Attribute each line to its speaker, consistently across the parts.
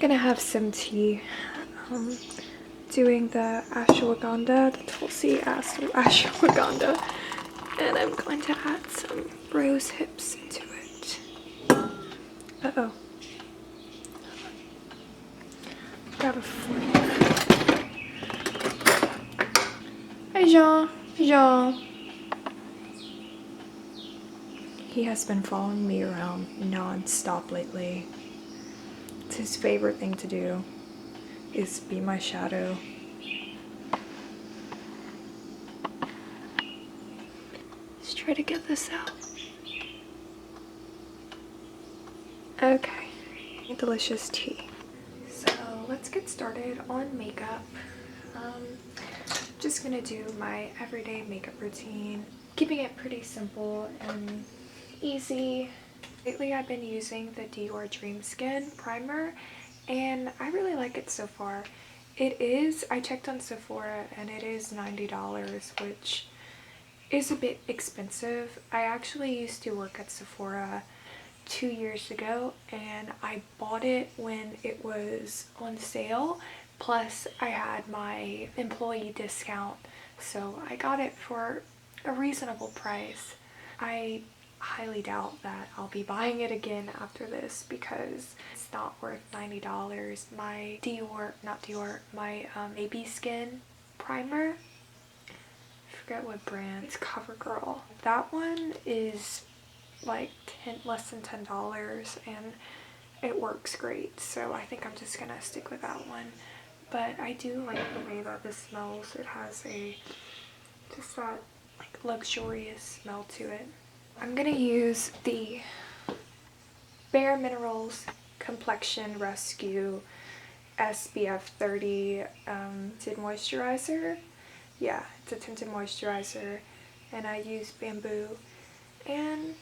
Speaker 1: gonna have some tea. Doing the ashwagandha, the tulsi ashwagandha, and I'm going to add some rose hips into it. Uh-oh. Grab a fork. Hi, Jean. Jean. He has been following me around non-stop lately. It's his favorite thing to do, is be my shadow. Let's try to get this out. Okay, delicious tea. So let's get started on makeup. Just gonna do my everyday makeup routine, keeping it pretty simple and easy. Lately I've been using the Dior Dream Skin primer and I really like it so far. I checked on Sephora and it is $90, which is a bit expensive. I actually used to work at Sephora 2 years ago and I bought it when it was on sale, plus I had my employee discount, so I got it for a reasonable price. I highly doubt that I'll be buying it again after this because it's not worth $90. My my Baby Skin primer, I forget what brand, it's CoverGirl. That one is like less than $10 and it works great, so I think I'm just gonna stick with that one. But I do like the way that this smells. It has just that like luxurious smell to it. I'm gonna use the Bare Minerals Complexion Rescue SPF 30 tinted moisturizer. Yeah, it's a tinted moisturizer and I use Bamboo, and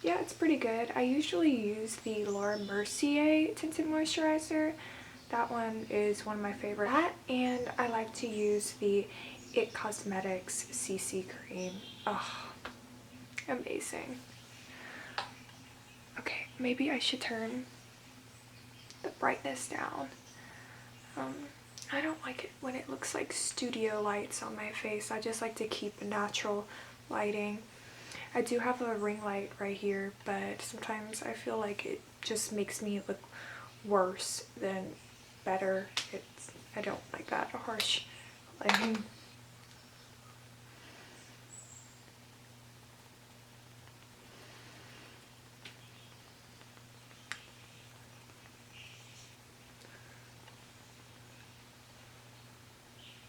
Speaker 1: yeah, it's pretty good. I usually use the Laura Mercier tinted moisturizer. That one is one of my favorite. That, and I like to use the IT Cosmetics CC cream. Oh, amazing. Okay, maybe I should turn the brightness down. I don't like it when it looks like studio lights on my face. I just like to keep natural lighting. I do have a ring light right here, but sometimes I feel like it just makes me look worse than better. I don't like that harsh lighting.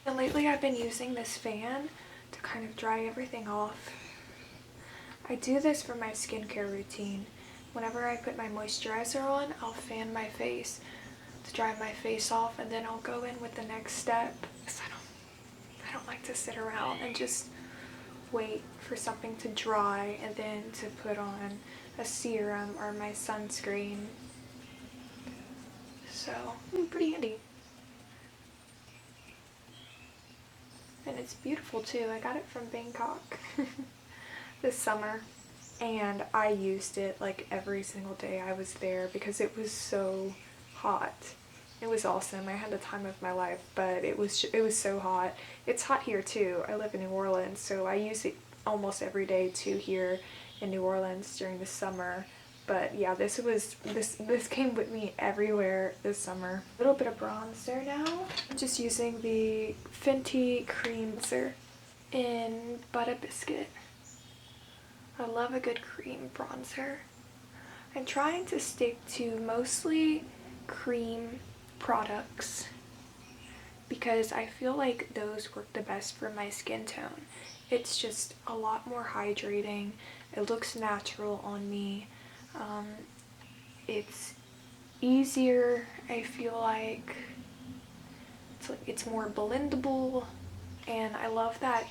Speaker 1: And lately I've been using this fan to kind of dry everything off. I do this for my skincare routine. Whenever I put my moisturizer on, I'll fan my face to dry my face off, and then I'll go in with the next step. Because I don't like to sit around and just wait for something to dry and then to put on a serum or my sunscreen. So, pretty handy. And it's beautiful too. I got it from Bangkok this summer. And I used it like every single day I was there because it was so hot. It was awesome. I had the time of my life, but it was so hot. It's hot here too. I live in New Orleans, so I use it almost every day too here in New Orleans during the summer. But yeah, this came with me everywhere this summer. A little bit of bronzer now. I'm just using the Fenty Cream Bronzer in Butter Biscuit. I love a good cream bronzer. I'm trying to stick to mostly cream products because I feel like those work the best for my skin tone. It's just a lot more hydrating. It looks natural on me. It's easier, I feel like. It's more blendable, and I love that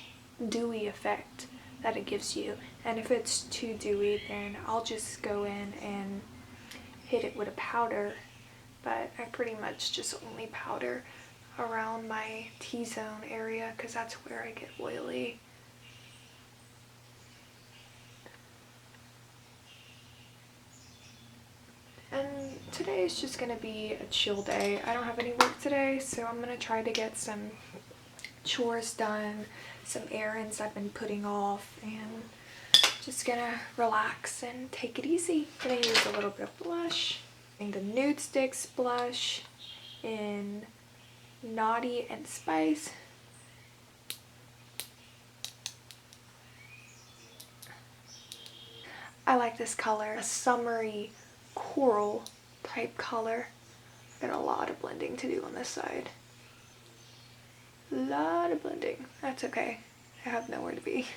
Speaker 1: dewy effect that it gives you. And if it's too dewy, then I'll just go in and hit it with a powder, but I pretty much just only powder around my T-zone area because that's where I get oily. And today is just gonna be a chill day. I don't have any work today, so I'm gonna try to get some chores done, some errands I've been putting off, and just gonna relax and take it easy. I'm gonna use a little bit of blush. The Nude Sticks blush in Naughty and Spice. I like this color, a summery coral type color. Got a lot of blending to do on this side. A lot of blending. That's okay. I have nowhere to be.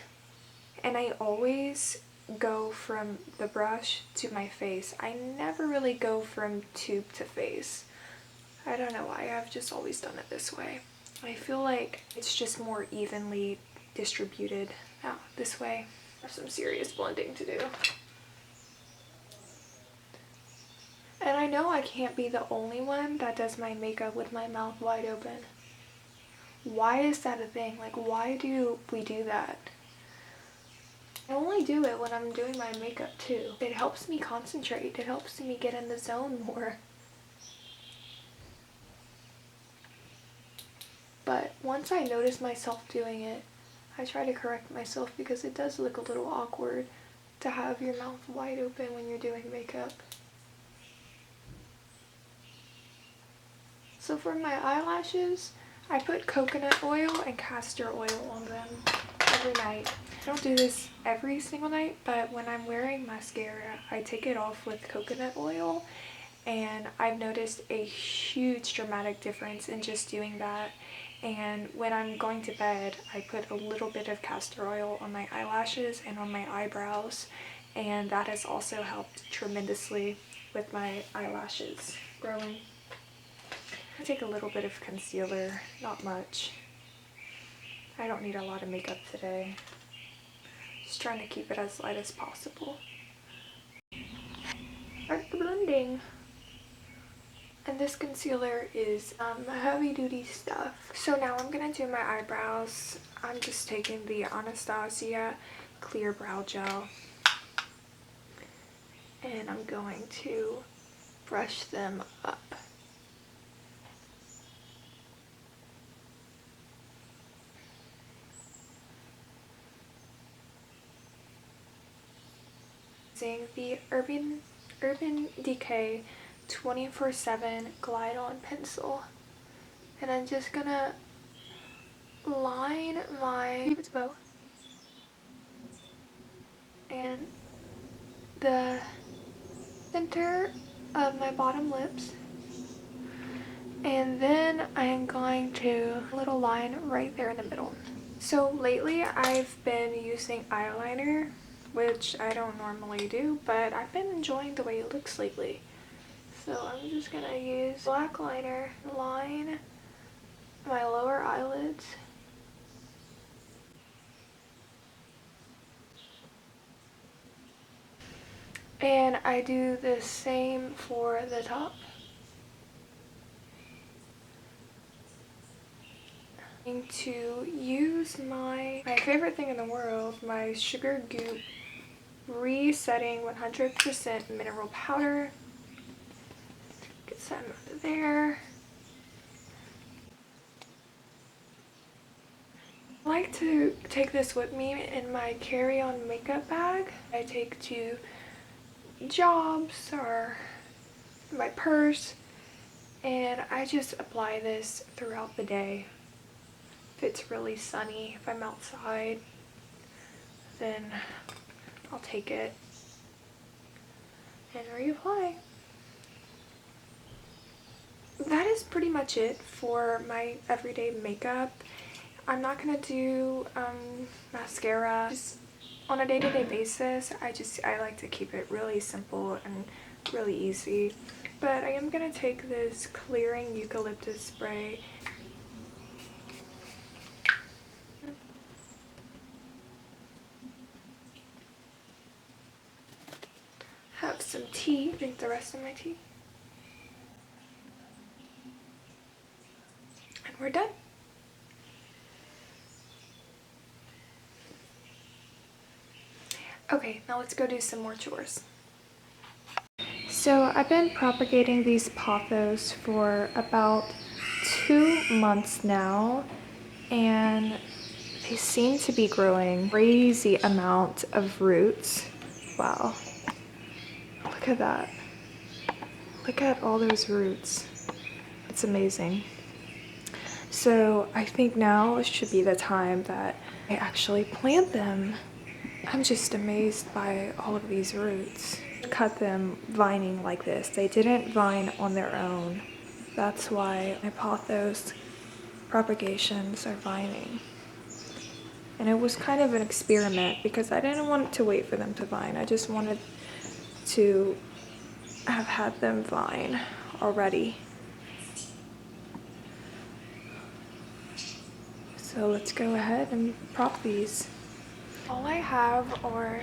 Speaker 1: And I always go from the brush to my face. I never really go from tube to face. I don't know why, I've just always done it this way. I feel like it's just more evenly distributed out this way. I have some serious blending to do. And I know I can't be the only one that does my makeup with my mouth wide open. Why is that a thing? Like, why do we do that? I only do it when I'm doing my makeup too. It helps me concentrate. It helps me get in the zone more. But once I notice myself doing it, I try to correct myself because it does look a little awkward to have your mouth wide open when you're doing makeup. So for my eyelashes, I put coconut oil and castor oil on them every night. I don't do this every single night, but when I'm wearing mascara, I take it off with coconut oil, and I've noticed a huge dramatic difference in just doing that. And when I'm going to bed, I put a little bit of castor oil on my eyelashes and on my eyebrows, and that has also helped tremendously with my eyelashes growing. I take a little bit of concealer, not much. I don't need a lot of makeup today. Just trying to keep it as light as possible. Start the blending. And this concealer is heavy duty stuff. So now I'm gonna do my eyebrows. I'm just taking the Anastasia Clear Brow Gel. And I'm going to brush them up. Using the Urban Decay 24/7 Glide On Pencil. And I'm just gonna line my cupid's bow and the center of my bottom lips. And then I'm going to a little line right there in the middle. So lately I've been using eyeliner, which I don't normally do, but I've been enjoying the way it looks lately. So I'm just gonna use black liner, line my lower eyelids. And I do the same for the top. I'm going to use my favorite thing in the world, my Sugar Goop Resetting 100% Mineral Powder. Get some out of there. I like to take this with me in my carry-on makeup bag. I take to jobs or my purse, and I just apply this throughout the day. If it's really sunny, if I'm outside, then I'll take it and reapply. That is pretty much it for my everyday makeup. I'm not gonna do mascara. Just on a day-to-day basis, I like to keep it really simple and really easy. But I am gonna take this clearing eucalyptus spray. Have some tea, drink the rest of my tea. And we're done. Okay, now let's go do some more chores. So I've been propagating these pothos for about 2 months now, and they seem to be growing crazy amount of roots. Wow, look at that. Look at all those roots. It's amazing. So I think now should be the time that I actually plant them. I'm just amazed by all of these roots. Cut them vining like this. They didn't vine on their own. That's why my pothos propagations are vining. And it was kind of an experiment because I didn't want to wait for them to vine. I just wanted to have had them vine already. So let's go ahead and prop these. All I have are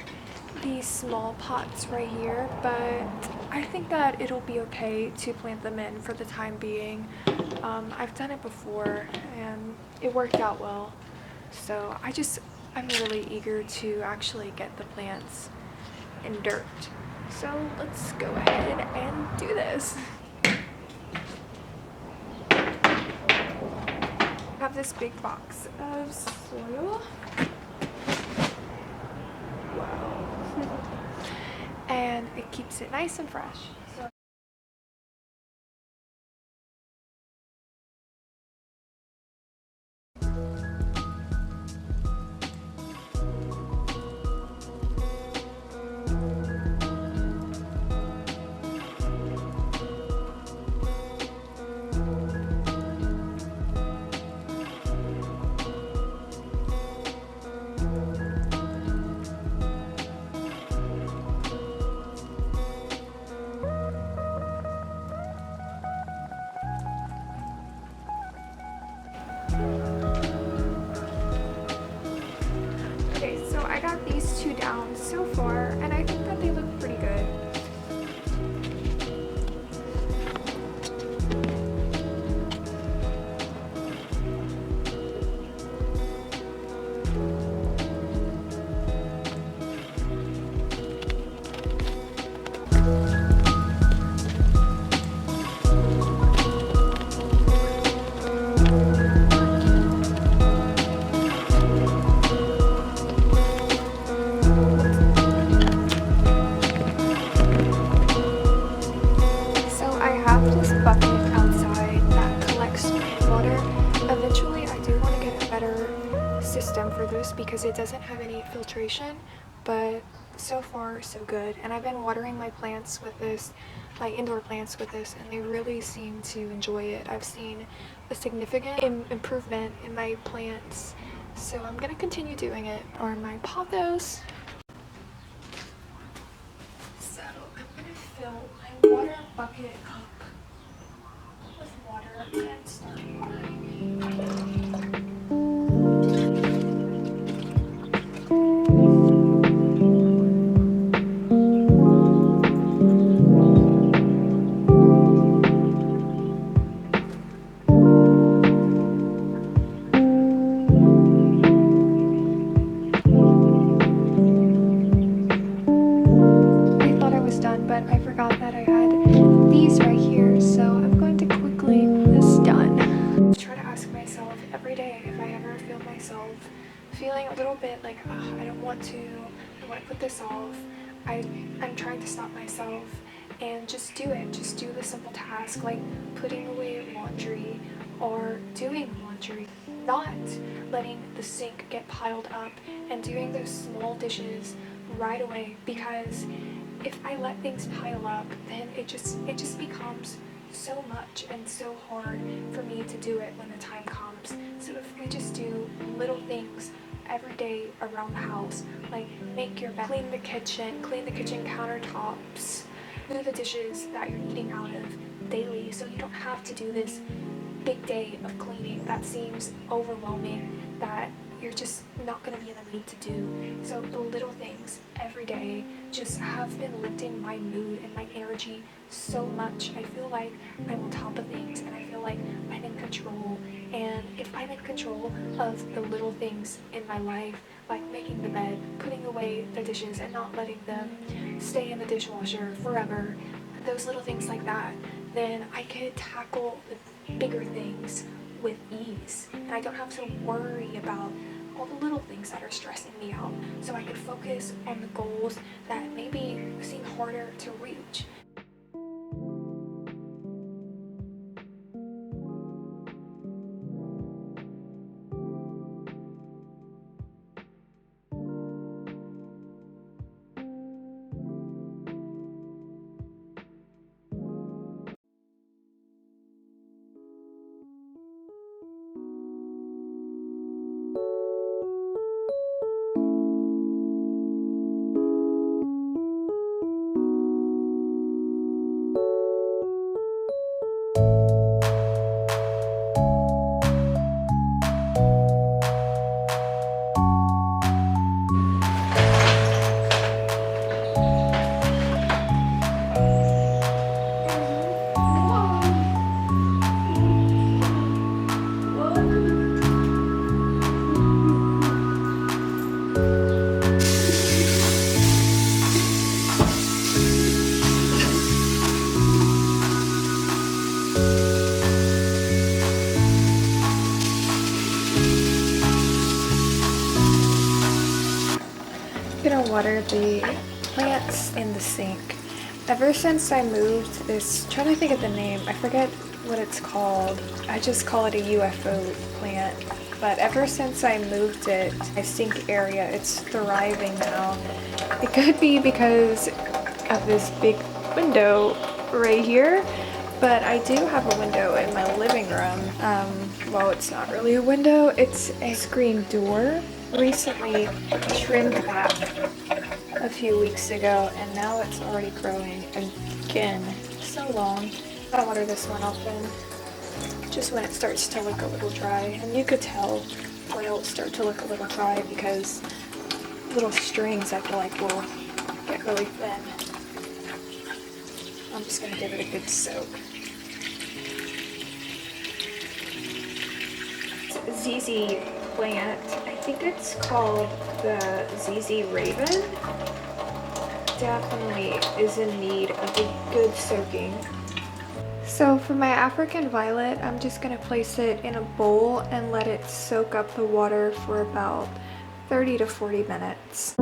Speaker 1: these small pots right here, but I think that it'll be okay to plant them in for the time being. I've done it before and it worked out well. So I'm really eager to actually get the plants in dirt. So let's go ahead and do this. I have this big box of soil. Wow. And it keeps it nice and fresh. Okay, so I got these two down so far, and I think that they look pretty good. Bucket outside that collects rainwater. Eventually I do want to get a better system for this because it doesn't have any filtration, but so far so good. And I've been watering my plants with this, my indoor plants with this, and they really seem to enjoy it. I've seen a significant improvement in my plants, so I'm gonna continue doing it. Or my pothos. So I'm gonna fill my water bucket up with water and start watering. I thought I was done, but I forgot that I had these right here, so I'm going to quickly get this done. I try to ask myself every day if I ever feel myself feeling a little bit like, I don't want to put this off. I'm trying to stop myself and just do it. Just do the simple task like putting away laundry or doing laundry. Not letting the sink get piled up and doing those small dishes right away, because if I let things pile up, then it just becomes so much and so hard for me to do it when the time comes. So if we just do little things every day around the house, like make your bed, clean the kitchen countertops, do the dishes that you're eating out of daily, so you don't have to do this big day of cleaning that seems overwhelming, that you're just not going to be in the mood to do. So the little things every day just have been lifting my mood and my energy so much. I feel like I'm on top of things and I feel like I'm in control. And if I'm in control of the little things in my life, like making the bed, putting away the dishes and not letting them stay in the dishwasher forever, those little things like that, then I could tackle the bigger things with ease. And I don't have to worry about all the little things that are stressing me out. So I could focus on the goals that maybe seem harder to reach. I'm gonna water the plants in the sink. Ever since I moved this, trying to think of the name, I forget what it's called. I just call it a UFO plant. But ever since I moved it, my sink area, it's thriving now. It could be because of this big window right here, but I do have a window in my living room. Well, it's not really a window, it's a screen door. Recently trimmed that a few weeks ago, and now it's already growing again. So long. I water this one often, just when it starts to look a little dry. And you could tell when it will start to look a little dry because little strings I feel like will get really thin. I'm just gonna give it a good soak. ZZ plant, I think it's called the ZZ Raven, definitely is in need of a good soaking. So for my African violet, I'm just going to place it in a bowl and let it soak up the water for about 30 to 40 minutes.